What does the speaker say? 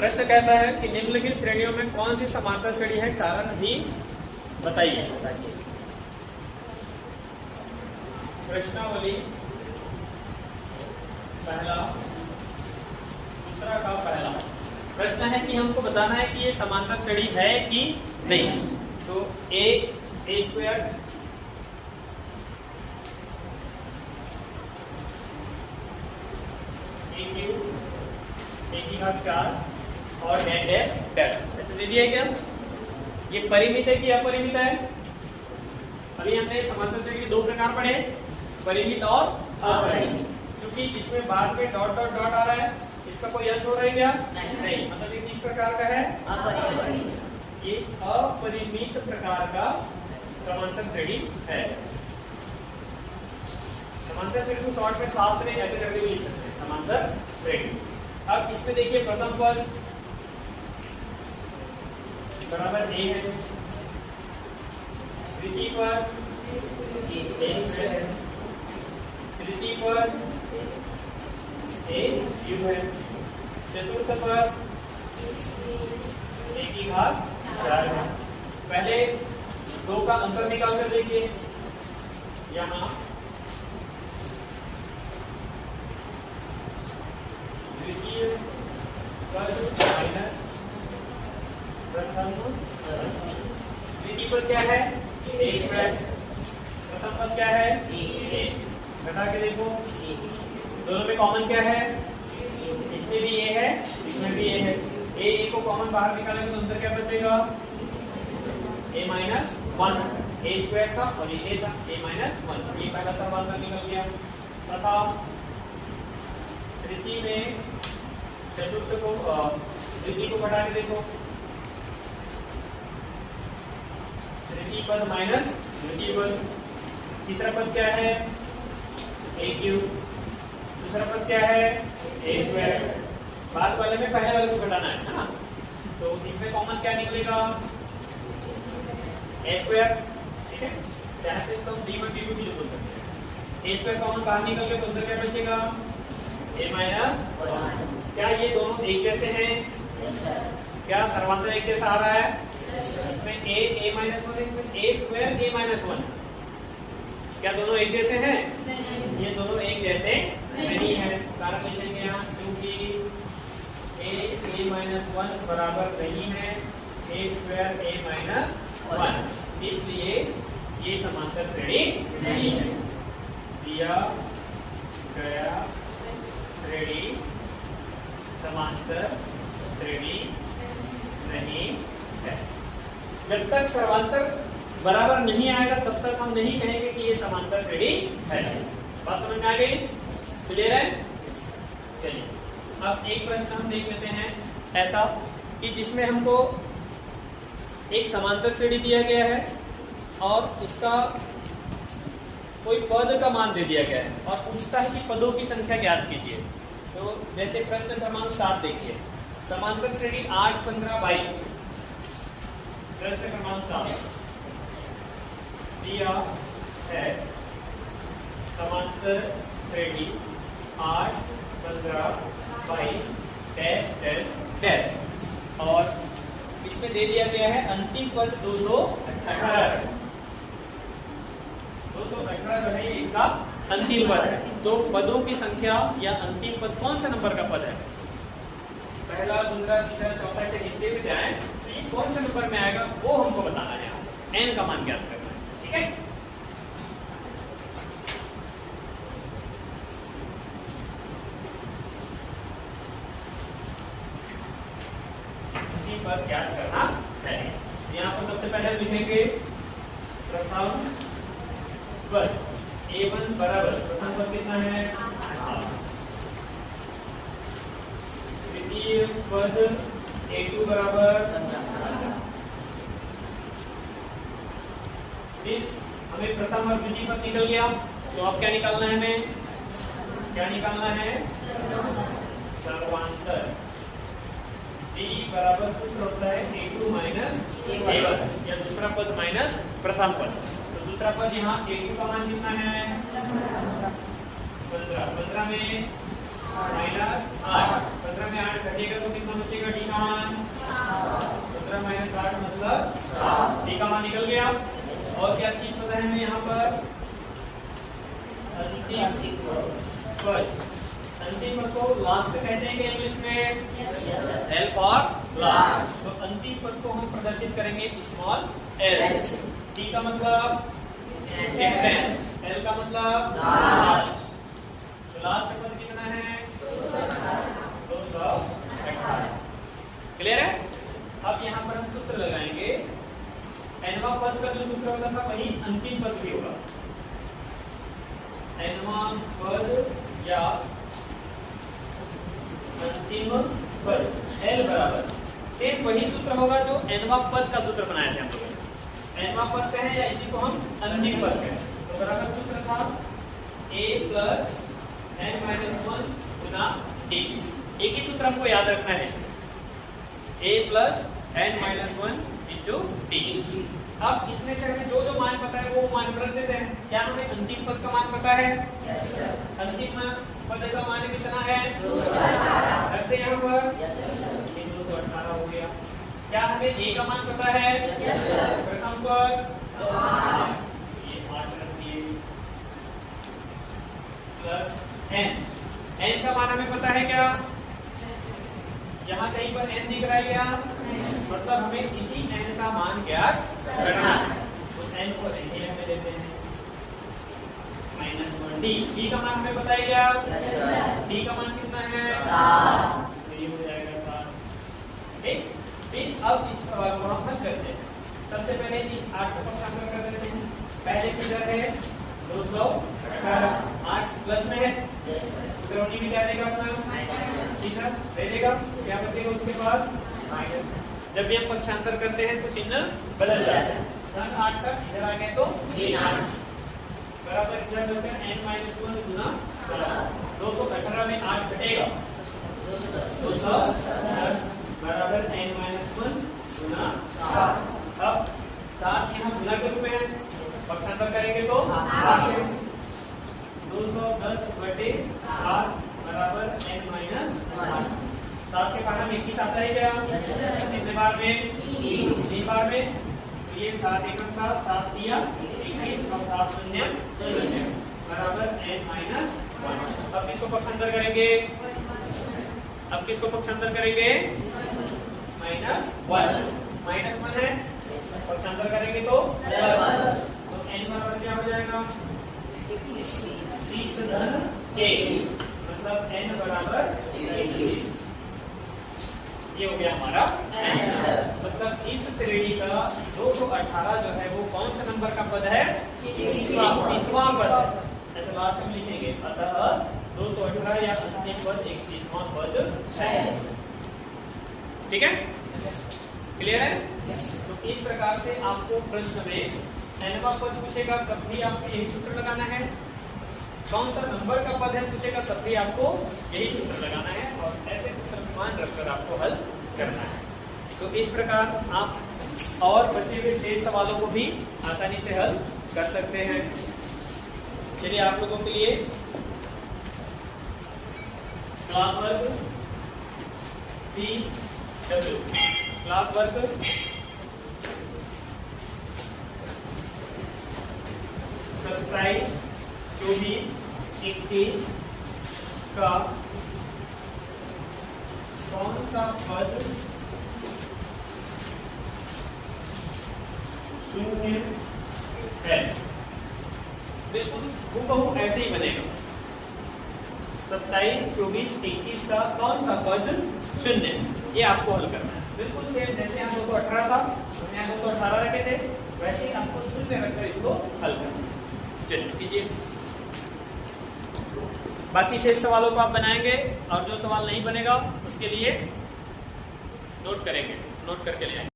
प्रश्न कहता है कि निम्नलिखित श्रेणियों में कौन सी समांतर श्रेणी है, कारण भी बताइए। प्रश्नावली पहला, दूसरा का पहला प्रश्न है कि हमको बताना है कि ये समांतर श्रेणी है कि नहीं। तो ए स्क्वायर ए क्यूब ए की घात 4 और डैश डैश दे दिया क्या? ये परिमित है कि अपरिमित है? अभी हमने समांतर श्रेणी के दो प्रकार पढ़े, परिमित और अपरिमित। क्योंकि इसमें बाद में डॉट डॉट डॉट आ रहा है, इसका कोई अंत हो रहा है क्या? नहीं। मतलब ये किस प्रकार का है? अपरिमित। ये अपरिमित प्रकार का समांतर श्रेणी है। समांतर श्रेणी को शॉर्ट में साफ से ऐसे करके भी लिख सकते हैं, समांतर श्रेणी। अब इसमें देखिए प्रथम पद बराबर ए है, तृतीय पद तृतीय पद ए क्यूब है, चतुर्थ पद ए की घात 4 है। पहले दो का अंतर निकाल कर देखिए, यहाँ द्वितीय पद माइनस प्रथम। द्वितीय पद क्या है? ए स्क्वायर। प्रथम पद क्या है? ए। घटा के देखो, दोनों में कॉमन क्या है? इसमें भी ए है, इसमें भी ए है। ए को कॉमन बाहर निकालेंगे तो अंदर क्या बचेगा? ए माइनस 1 ए स्क्वायर का, और ये था ए माइनस 1। ये पहला सवाल का निकल गया। तथा तृतीय में चतुर्थ को तृतीय को घटा के देखो, तृतीय पद माइनस द्वितीय पद। तीसरा पद क्या है? ए क्यूब। दूसरा पद क्या है? ए स्क्वायर। बाद वाले में पहले वाले को घटाना है ना, तो इसमें कॉमन क्या निकलेगा? ए स्क्वायर। ठीक है, जहां से इसको हम d1 d2 भी बोल सकते हैं। ए स्क्वायर कॉमन बाहर निकल गया तो अंदर क्या बचेगा? ए माइनस 1। क्या ये दोनों एक जैसे हैं? क्या सर्वांतर एक जैसा आ रहा है? इसमें ए माइनस 1, इसमें ए स्क्वायर ए माइनस 1। क्या दोनों एक जैसे हैं? ये दोनों एक जैसे नहीं है। कारण लिखेंगे यहाँ, क्योंकि ए माइनस 1 बराबर नहीं है ए स्क्वायर ए माइनस 1, इसलिए ये समांतर श्रेणी नहीं है। दिया गया श्रेणी समांतर श्रेणी नहीं है। जब तक सर्वांतर बराबर नहीं आएगा तब तक हम नहीं कहेंगे कि ये समांतर श्रेणी है। बात समझ में आ गई? क्लियर है? चलिए अब एक प्रश्न हम देख लेते हैं ऐसा कि जिसमें हमको एक समांतर श्रेणी दिया गया है और उसका कोई पद का मान दे दिया गया है और पूछता है कि पदों की संख्या ज्ञात कीजिए। तो जैसे प्रश्न क्रमांक 7 देखिए, समांतर श्रेणी 8, 15, 22। प्रश्न क्रमांक 7 दिया है समांतर श्रेणी 8, 15, 22 डैश डैश डैश, और इसमें दे दिया गया है अंतिम पद 218। 218 जो है ये इसका अंतिम पद है। तो पदों की संख्या या अंतिम पद कौन सा नंबर का पद है? पहला, दूसरा, तीसरा, चौथा, ऐसे जितने भी जाए तो ये कौन से नंबर में आएगा वो हमको बताना है। n का मान ज्ञात करना है। ठीक है, अंतिम पद ज्ञात करना है। यहाँ पर सबसे पहले लिखेंगे प्रथम पद a1 बराबर, प्रथम पद कितना है? द्वितीय पद a2 बराबर। फिर हमें प्रथम और द्वितीय पद निकल गया, तो अब क्या निकालना है? हमें क्या निकालना है? सर्वांतर। d बराबर सूत्र होता है a2 माइनस a1, या दूसरा पद माइनस प्रथम पद। तो दूसरा पद यहाँ a2 का मान कितना है? 15। 15 में माइनस 8, 15 में में 8 घटेगा तो कितना बचेगा डी का मान 17 माइनस 8 मतलब डी का मान निकल गया। और क्या चीज पता है हमें यहाँ पर अंतिम पद को लास्ट कहते हैं इंग्लिश में एल फॉर लास्ट। तो अंतिम पद को हम प्रदर्शित करेंगे स्मॉल एल। टी का मतलब डिफरेंस, एल का मतलब लास्ट। तो लास्ट पद कितना है 218। क्लियर है। अब यहाँ पर हम सूत्र लगाएंगे। एनवा पद का जो सूत्र होता था वही अंतिम पद भी होगा। एनवा पद या अंतिम पद L बराबर सेम वही सूत्र होगा जो एनवा पद का सूत्र बनाया था हम लोग। एनवा पद कहें या इसी को हम अंतिम पद कहें तो बराबर सूत्र था a plus n minus 1 Guna d। एक ही सूत्र हमको याद रखना है a plus n minus 1 into d। अब इसमें से हमें जो जो मान पता है वो मान रख देते हैं। क्या हमें अंतिम पद का मान पता है? अंतिम पद का मान कितना है? रखते यहाँ पर 218 हो गया। क्या हमें a का मान पता है? प्रथम पद ये 8 रख दिए प्लस n का मान हमें पता है क्या? यहाँ कहीं पर n दिख रहा है क्या? मतलब हमें इसी n का मान ज्ञात करना है। तो n को n में देते हैं -1 d का मान हमें पता है क्या? d का मान कितना है 7। तो ये हो जाएगा 7। ठीक। फिर अब इस सवाल को हम हल करते हैं। सबसे पहले इस 8 को पक्षांतर कर देते हैं। पहले से इधर है 218 8 प्लस में है त्रिकोणीय में क्या देगा अपना ठीक है दे देगा। क्या बचेगा उसके बाद माइनस। जब भी हम पक्षांतर करते हैं तो चिन्ह बदल जाता है। धन 8 तक इधर आ गए तो ऋण 8 बराबर इधर जाकर n-1 गुना 218 में 8 घटेगा 210 बराबर n-1 गुना 7। अब 7 यहाँ गुना के रूप में है पक्षांतर करेंगे तो 210 बटे 7 बराबर n-1। 7 के बाहर में 21 आता है क्या? कितने बार में? 3 बार में। तो ये 7 एकम 7 7 दिया 21 और 7 शून्य बराबर n-1। अब किसको पक्षांतर करेंगे? अब किसको पक्षांतर करेंगे? -1 -1 है पक्षांतर करेंगे तो n बराबर क्या हो जाएगा 30 धन 1 मतलब n बराबर 21। ये हो गया हमारा मतलब इस श्रेणी का 218 जो है वो कौन सा नंबर का पद है? 21वां पद है। ऐसा लास्ट में लिखेंगे अतः 218 या अंतिम पद 21वां पद है। ठीक है क्लियर है। तो इस प्रकार से आपको प्रश्न में nवा पद पूछेगा तब भी आपको यही सूत्र लगाना है। कौन सा नंबर का पद है पूछेगा तब भी आपको यही सूत्र लगाना है और ऐसे सूत्र मान रखकर आपको हल करना है। तो इस प्रकार आप और बचे हुए शेष सवालों को भी आसानी से हल कर सकते हैं। चलिए आप लोगों के लिए class work CW class work 27 24 21 का कौन सा पद शून्य है? बिल्कुल हूबहू ऐसे ही बनेगा। 27 24 21 का कौन सा पद शून्य ये आपको हल करना है। बिल्कुल सेम जैसे हम 218 था हमने यहाँ 218 रखे थे वैसे ही आपको शून्य रखकर इसको हल करना है। चलिए कीजिए। बाकी शेष सवालों को आप बनाएंगे और जो सवाल नहीं बनेगा उसके लिए नोट करेंगे, नोट करके ले आएंगे।